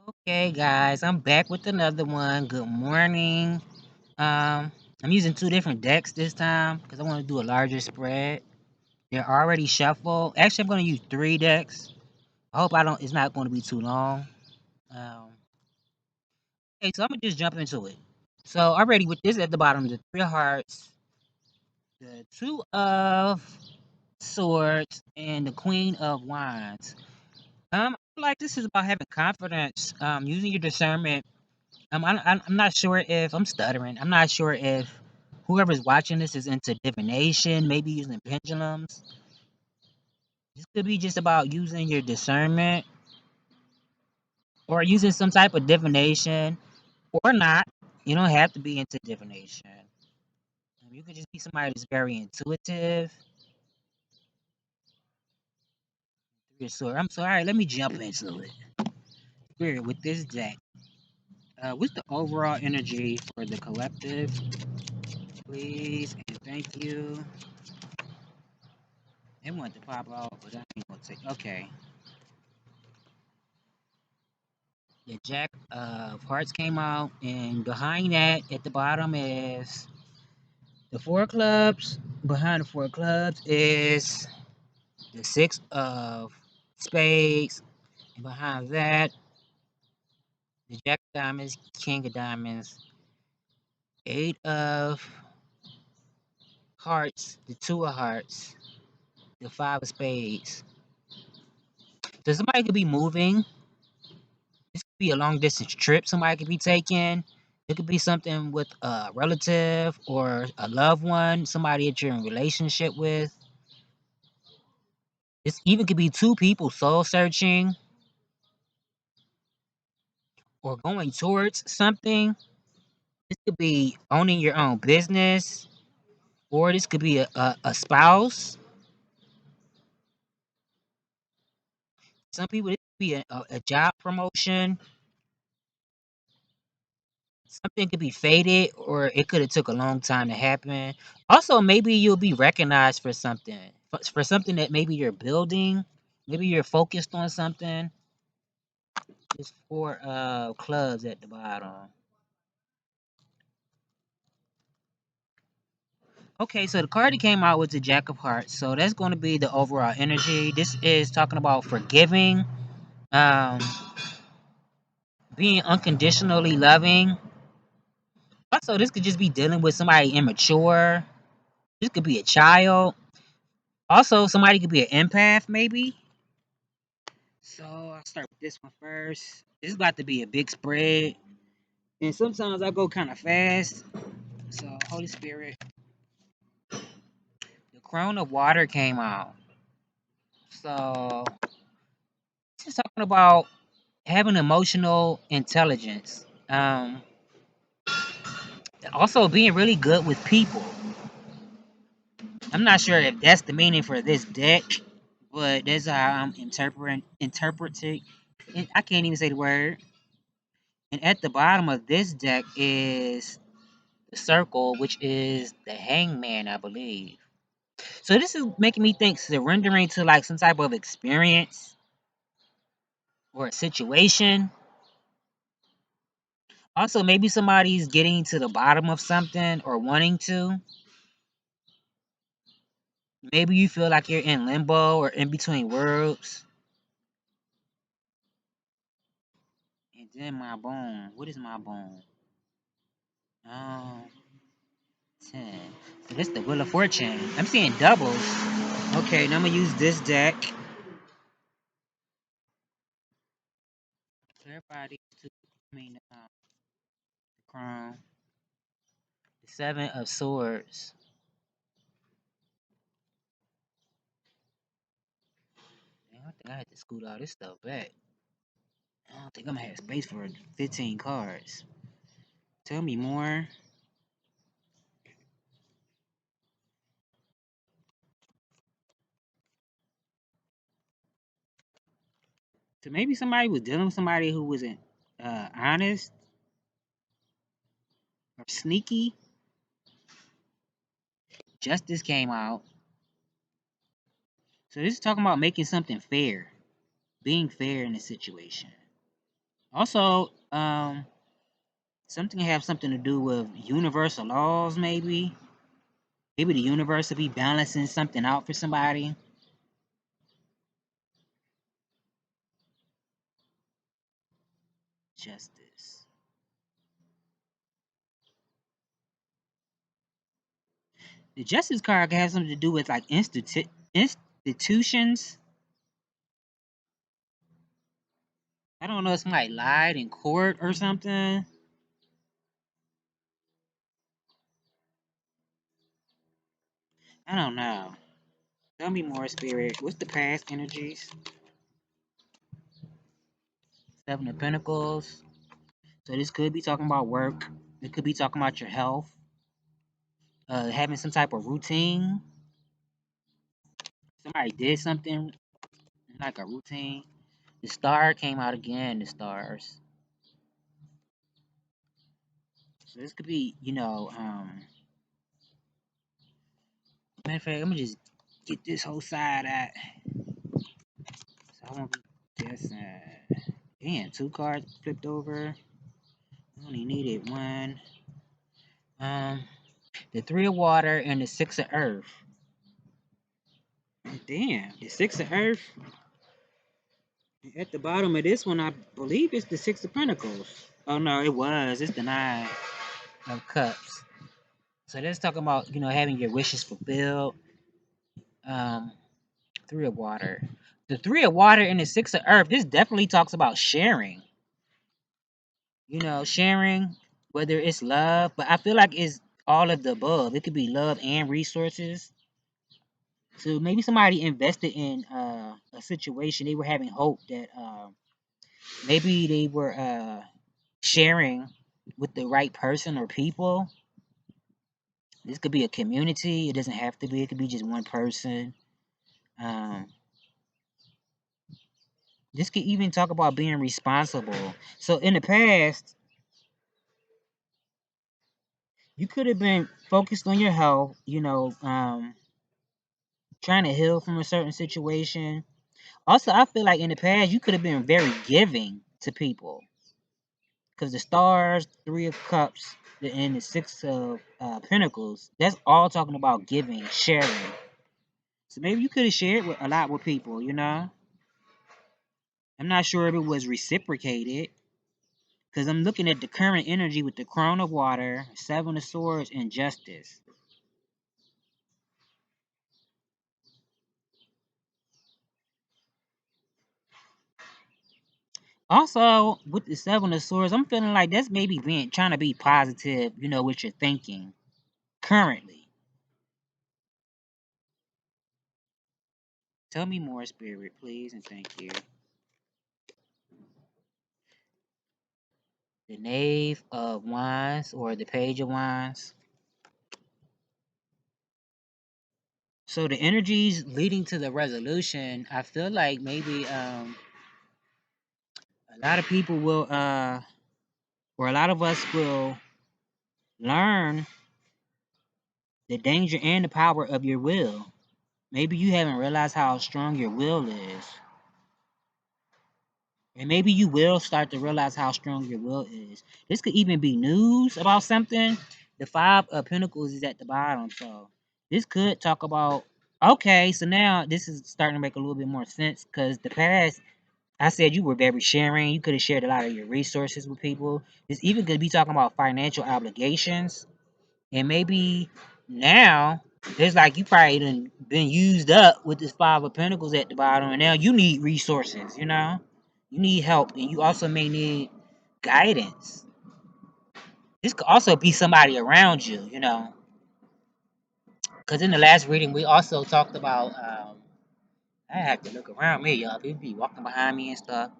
Okay, guys, I'm back with another one. Good morning. I'm using two different decks this time because I want to do a larger spread. They're already shuffled. Actually, I'm going to use three decks. I hope I don't. It's not going to be too long. Um, okay, so I'm gonna just jump into it. So already with this at the bottom, the three of hearts, the two of swords, and the queen of wands. I feel like this is about having confidence. Using your discernment. I'm not sure if I'm stuttering. I'm not sure if whoever's watching this is into divination, maybe using pendulums. This could be just about using your discernment or using some type of divination or not. You don't have to be into divination. You could just be somebody that's very intuitive. I'm sorry. Let me jump into it. Spirit with this deck. What's the overall energy for the collective? Please and thank you. They want to pop out, but I ain't gonna take. Okay. The Jack of Hearts came out, and behind that, at the bottom, is the Four of Clubs. Behind the Four of Clubs is the Six of Spades, and behind that, the Jack of Diamonds, King of Diamonds, Eight of Hearts, the Two of Hearts, the Five of Spades. So somebody could be moving. This could be a long distance trip somebody could be taking. It could be something with a relative or a loved one, somebody that you're in relationship with. This even could be two people soul searching or going towards something. This could be owning your own business, or this could be a spouse. Some people, this could be a job promotion. Something could be faded, or it could have took a long time to happen. Also, maybe you'll be recognized for something, for something that maybe you're building. Maybe you're focused on something. It's four clubs at the bottom. Okay, so the card that came out was the Jack of Hearts. So that's going to be the overall energy. This is talking about forgiving, um, being unconditionally loving. Also, this could just be dealing with somebody immature. This could be a child. Also, somebody could be an empath, maybe. So I'll start with this one first. This is about to be a big spread. And sometimes I go kind of fast. So, Holy Spirit, the Crown of Water came out. So, this is talking about having emotional intelligence. Also being really good with people. I'm not sure if that's the meaning for this deck, but that's how I'm interpreting. I can't even say the word. And at the bottom of this deck is the circle, which is the hangman, I believe. So this is making me think surrendering to like some type of experience or a situation. Also, maybe somebody's getting to the bottom of something or wanting to. Maybe you feel like you're in limbo or in between worlds. And then my bone. What is my bone? Um, 10. So this the Wheel of Fortune. I'm seeing doubles. Okay, now I'm gonna use this deck. Clarify these two. I mean, the Crown. The Seven of Swords. Damn, I think I had to scoot all this stuff back. I don't think I'm gonna have space for 15 cards. Tell me more. So maybe somebody was dealing with somebody who wasn't honest or sneaky. Justice came out. So this is talking about making something fair, being fair in a situation. Also, something have something to do with universal laws, maybe. Maybe the universe will be balancing something out for somebody. Justice. The justice card can have something to do with like institutions. I don't know if somebody lied in court or something. I don't know. Tell me more, spirit. What's the past energies? Seven of Pentacles. So this could be talking about work. It could be talking about your health. Having some type of routine. Somebody did something like a routine. The star came out again. The stars. So this could be, matter of fact, let me just get this whole side out. So I won't be guessing. Damn, two cards flipped over. I only needed one. Um, the three of water and the six of earth. Damn, the six of earth. At the bottom of this one, I believe it's the six of pentacles. Oh no, it was. It's the nine of cups. So let's talk about having your wishes fulfilled. Um, three of water. The three of water and the six of earth. This definitely talks about sharing. Sharing, whether it's love, but I feel like it's all of the above. It could be love and resources. So maybe somebody invested in a situation. They were having hope that maybe they were sharing with the right person or people. This could be a community. It doesn't have to be. It could be just one person. Um, this could even talk about being responsible. So in the past, you could have been focused on your health. Trying to heal from a certain situation. Also, I feel like in the past you could have been very giving to people because the stars, three of cups, and the six of pentacles. That's all talking about giving, sharing. So maybe you could have shared with a lot with people. I'm not sure if it was reciprocated because I'm looking at the current energy with the crown of water, seven of swords, and justice. Also, with the seven of swords, I'm feeling like that's maybe being trying to be positive, with your thinking currently. Tell me more, spirit, please, and thank you. The knave of wands or the page of wands. So the energies leading to the resolution, I feel like maybe a lot of people will or a lot of us will learn the danger and the power of your will. Maybe you haven't realized how strong your will is. And maybe you will start to realize how strong your will is. This could even be news about something. The five of pentacles is at the bottom. So this could talk about, okay, so now this is starting to make a little bit more sense because the past, I said you were very sharing. You could have shared a lot of your resources with people. This even could be talking about financial obligations. And maybe now it's like you probably done been used up with this five of pentacles at the bottom, and now you need resources, You need help, and you also may need guidance. This could also be somebody around you, Because in the last reading, we also talked about, I have to look around me, y'all. People be walking behind me and stuff.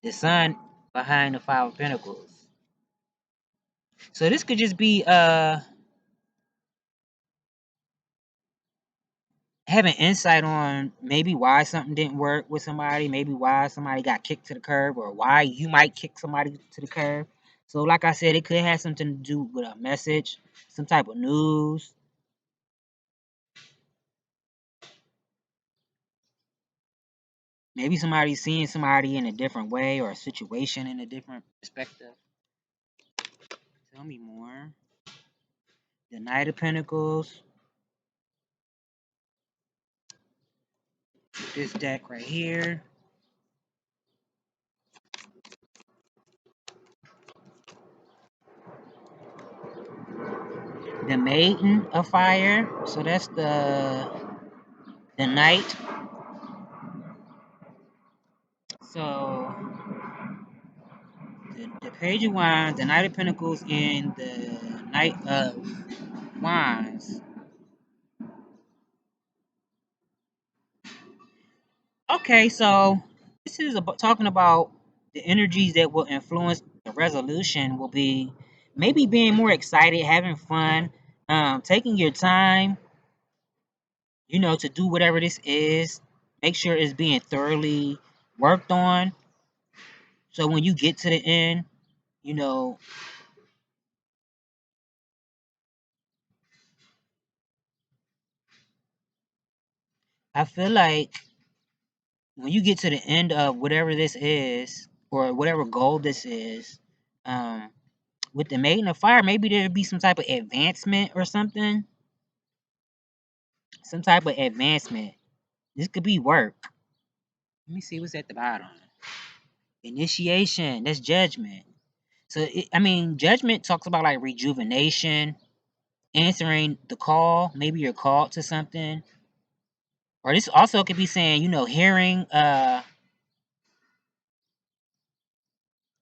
The sun behind the five of pentacles. So this could just be, having insight on maybe why something didn't work with somebody, maybe why somebody got kicked to the curb, or why you might kick somebody to the curb. So, like I said, it could have something to do with a message, some type of news. Maybe somebody's seeing somebody in a different way or a situation in a different perspective. Tell me more. The Knight of Pentacles. This deck right here. The Maiden of Fire. So that's the Knight. So the Page of Wands, the Knight of Pentacles, and the Knight of Wands. Okay, so this is talking about the energies that will influence the resolution will be maybe being more excited, having fun, taking your time, to do whatever this is. Make sure it's being thoroughly worked on. So when you get to the end, you know, I feel like when you get to the end of whatever this is or whatever goal this is, um, with the Maiden of Fire, maybe there'd be some type of advancement or something. Some type of advancement. This could be work. Let me see what's at the bottom. Initiation. That's judgment. So, judgment talks about like rejuvenation, answering the call. Maybe you're called to something. Or this also could be saying, hearing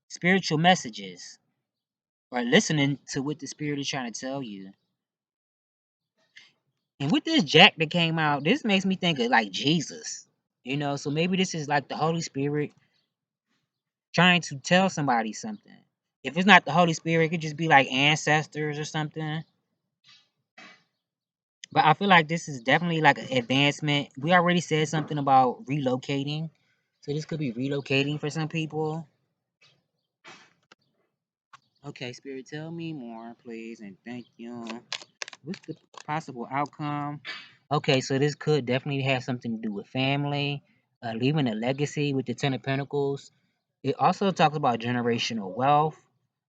spiritual messages or listening to what the spirit is trying to tell you. And with this Jack that came out, this makes me think of like Jesus. So maybe this is like the Holy Spirit trying to tell somebody something. If it's not the Holy Spirit, it could just be like ancestors or something. But I feel like this is definitely like an advancement. We already said something about relocating. So this could be relocating for some people. Okay, Spirit, tell me more, please, and thank you. What's the possible outcome? Okay, so this could definitely have something to do with family, leaving a legacy with the Ten of Pentacles. It also talks about generational wealth.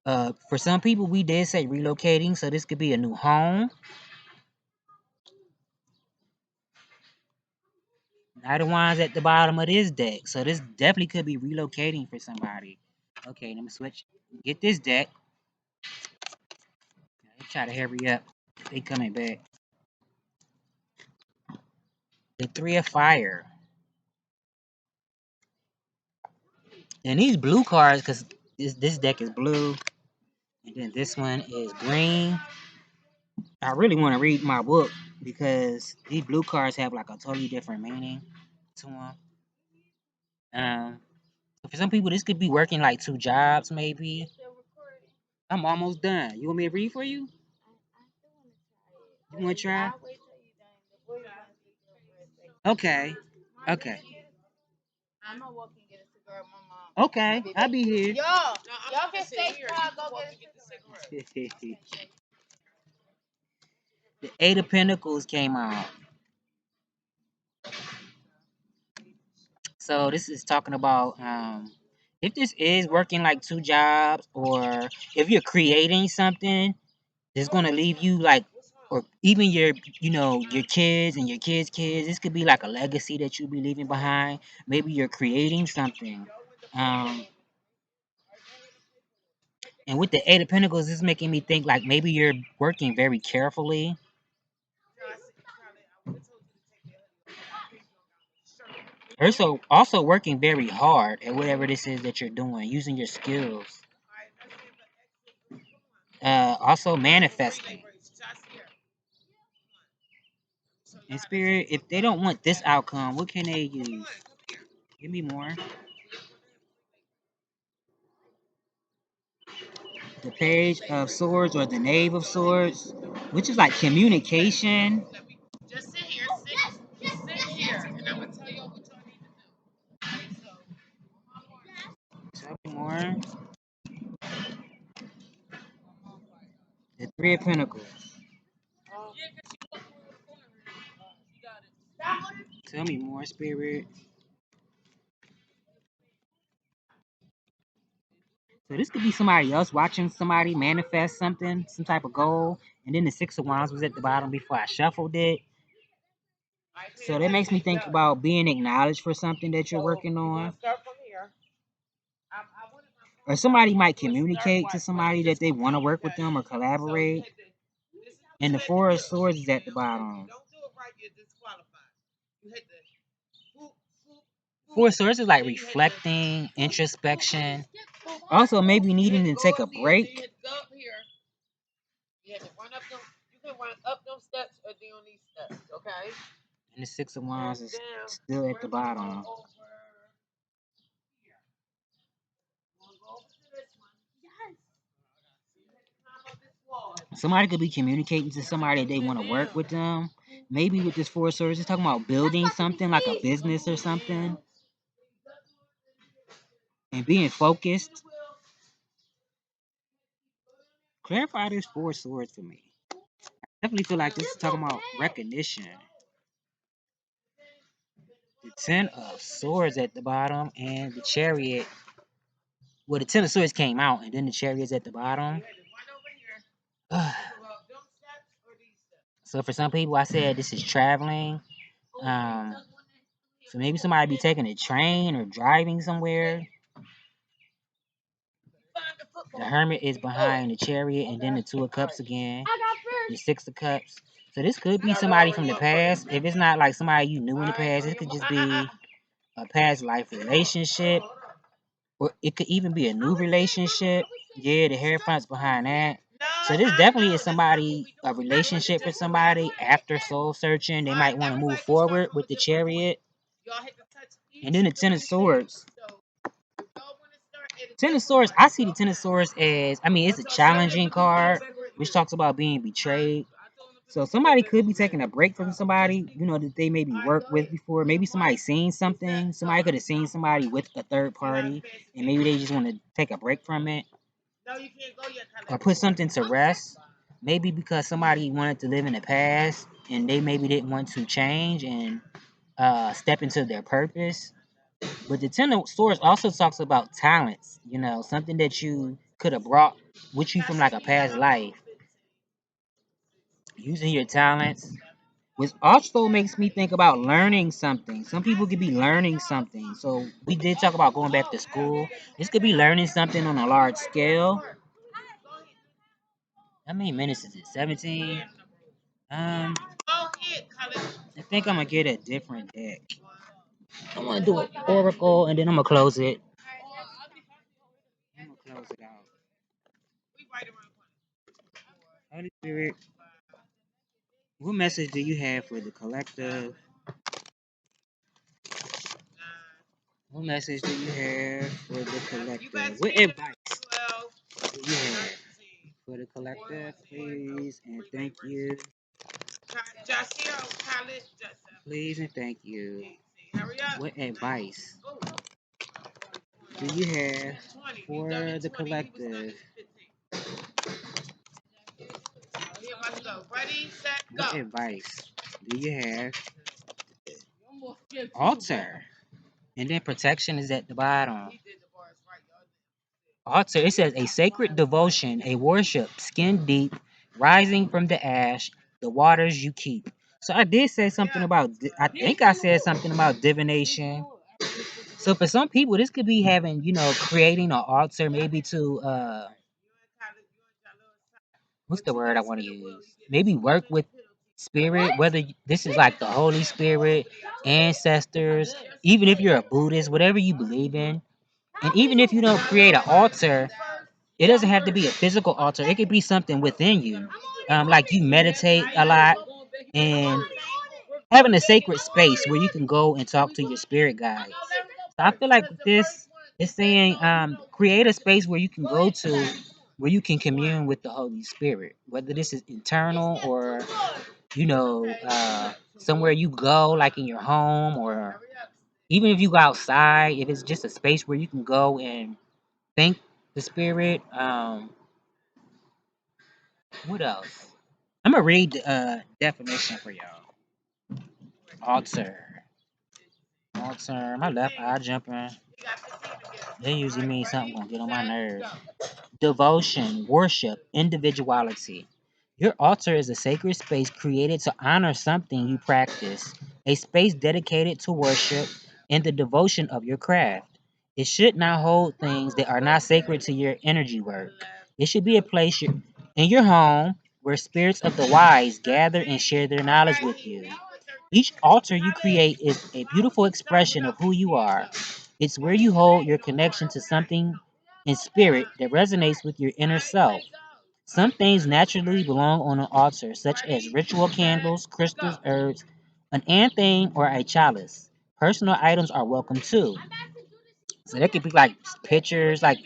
For some people, we did say relocating, so this could be a new home. Knight of Wands at the bottom of this deck, so this definitely could be relocating for somebody. Okay, let me switch. Get this deck. Try to hurry up. They coming back. The Three of Fire. And these blue cards, because this deck is blue, and then this one is green. I really want to read my book because these blue cards have like a totally different meaning to them. For some people, this could be working like two jobs, maybe. I'm almost done. You want me to read for you? You want to try? Okay. Okay. Okay. I'll be here. Y'all can stay here. I'll go get a cigarette. The Eight of Pentacles came out. So this is talking about if this is working like two jobs, or if you're creating something that's gonna leave you like, or even your kids and your kids. This could be like a legacy that you'll be leaving behind. Maybe you're creating something. Um, and with the Eight of Pentacles, this is making me think like maybe you're working very carefully. Also working very hard at whatever this is that you're doing, using your skills. Also manifesting. In spirit, if they don't want this outcome, what can they use? Give me more. The Page of Swords or the Knave of Swords, which is like communication. Just sit here, sit here, and I'm gonna tell you what y'all need to do. Tell me more. The Three of Pentacles. Tell me more, Spirit. So this could be somebody else watching somebody manifest something, some type of goal. And then the Six of Wands was at the bottom before I shuffled it. So that makes me think about being acknowledged for something that you're working on. Or somebody might communicate to somebody that they want to work with them or collaborate. And the Four of Swords is at the bottom. Four of Swords is like reflecting, introspection. Also, maybe needing to take a break. You can run up those steps or down these steps, okay? And the Six of Wands is still at the bottom. Somebody could be communicating to somebody they want to work with them. Maybe with this Four of Swords, it's talking about building something like a business or something. And being focused. Clarify this Four of Swords for me. Definitely feel like this is talking about recognition. The Ten of Swords at the bottom and the Chariot. Well, the Ten of Swords came out and then the Chariot's at the bottom. So for some people, I said this is traveling. So maybe somebody be taking a train or driving somewhere. The Hermit is behind the Chariot and then the Two of Cups again. The Six of Cups. So this could be somebody from the past. If it's not like somebody you knew in the past, it could just be a past life relationship. Or it could even be a new relationship. Yeah, the Hierophant's behind that. So this definitely is somebody, a relationship with somebody after soul searching. They might want to move forward with the Chariot. And then the Ten of Swords. Ten of Swords, I see the Ten of Swords as, I mean, it's a challenging card, which talks about being betrayed. So somebody could be taking a break from somebody, you know, that they maybe worked with before. Maybe somebody seen something. Somebody could have seen somebody with a third party, and maybe they just want to take a break from it. Or put something to rest. Maybe because somebody wanted to live in the past, and they maybe didn't want to change and step into their purpose. But the Ten of Swords also talks about talents, you know, something that you could have brought with you from like a past life. Using your talents, which also makes me think about learning something. Some people could be learning something. So we did talk about going back to school. This could be learning something on a large scale. How many minutes is it? 17? I think I'm gonna get a different deck. I'm gonna do an oracle and then I'm gonna close it. I'm gonna close it out. Holy Spirit, what message do you have for the collective? What message do you have for the collective? What advice do you have for the collective, please? And thank you. Please and thank you. What advice do you have for the collective? What advice do you have? Altar. And then protection is at the bottom. Altar, it says a sacred devotion, a worship, skin deep, rising from the ash, the waters you keep. So I did say something about, I think I said something about divination. So for some people, this could be having, you know, creating an altar maybe to, what's the word I want to use? Maybe work with spirit, whether this is like the Holy Spirit, ancestors, even if you're a Buddhist, whatever you believe in. And even if you don't create an altar, it doesn't have to be a physical altar. It could be something within you. Like you meditate a lot and having a sacred space where you can go and talk to your spirit guides. So I feel like this is saying create a space where you can go to where you can commune with the Holy Spirit, whether this is internal or you know somewhere you go like in your home or even if you go outside, if it's just a space where you can go and thank the spirit. What else? I'm gonna read the definition for y'all. Altar. Altar. My left eye jumping. That usually means something gonna get on my nerves. Devotion, worship, individuality. Your altar is a sacred space created to honor something you practice, a space dedicated to worship and the devotion of your craft. It should not hold things that are not sacred to your energy work. It should be a place in your home where spirits of the wise gather and share their knowledge with you. Each altar you create is a beautiful expression of who you are. It's where you hold your connection to something in spirit that resonates with your inner self. Some things naturally belong on an altar, such as ritual candles, crystals, herbs, an antheme, or a chalice. Personal items are welcome too. So they could be like pictures, like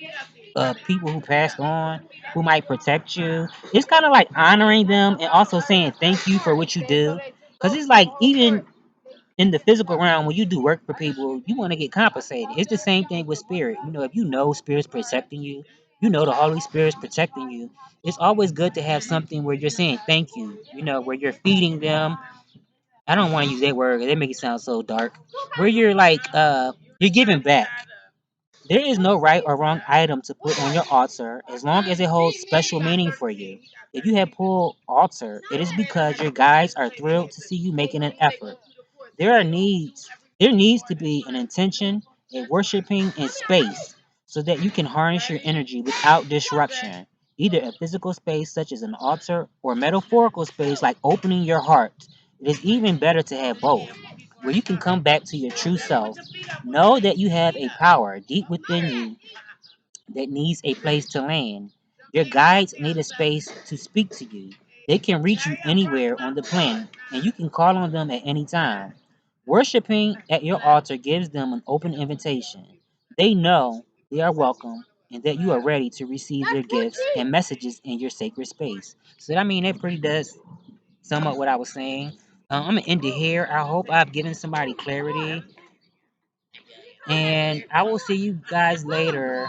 people who passed on, who might protect you. It's kind of like honoring them and also saying thank you for what you do. Because it's like even in the physical realm, when you do work for people, you want to get compensated. It's the same thing with spirit. You know, if you know spirit's protecting you, you know the Holy Spirit's protecting you. It's always good to have something where you're saying thank you. You know, where you're feeding them. I don't want to use that word. They make it sound so dark. Where you're like, you're giving back. There is no right or wrong item to put on your altar as long as it holds special meaning for you. If you have pulled altar, it is because your guides are thrilled to see you making an effort. There are needs. There needs to be an intention, a worshiping in space, so that you can harness your energy without disruption. Either a physical space such as an altar or metaphorical space like opening your heart. It is even better to have both, where you can come back to your true self. Know that you have a power deep within you that needs a place to land. Your guides need a space to speak to you. They can reach you anywhere on the planet, and you can call on them at any time. Worshipping at your altar gives them an open invitation. They know they are welcome and that you are ready to receive their gifts and messages in your sacred space. So, I mean, that pretty does sum up what I was saying. I'm going to end it here. I hope I've given somebody clarity, and I will see you guys later.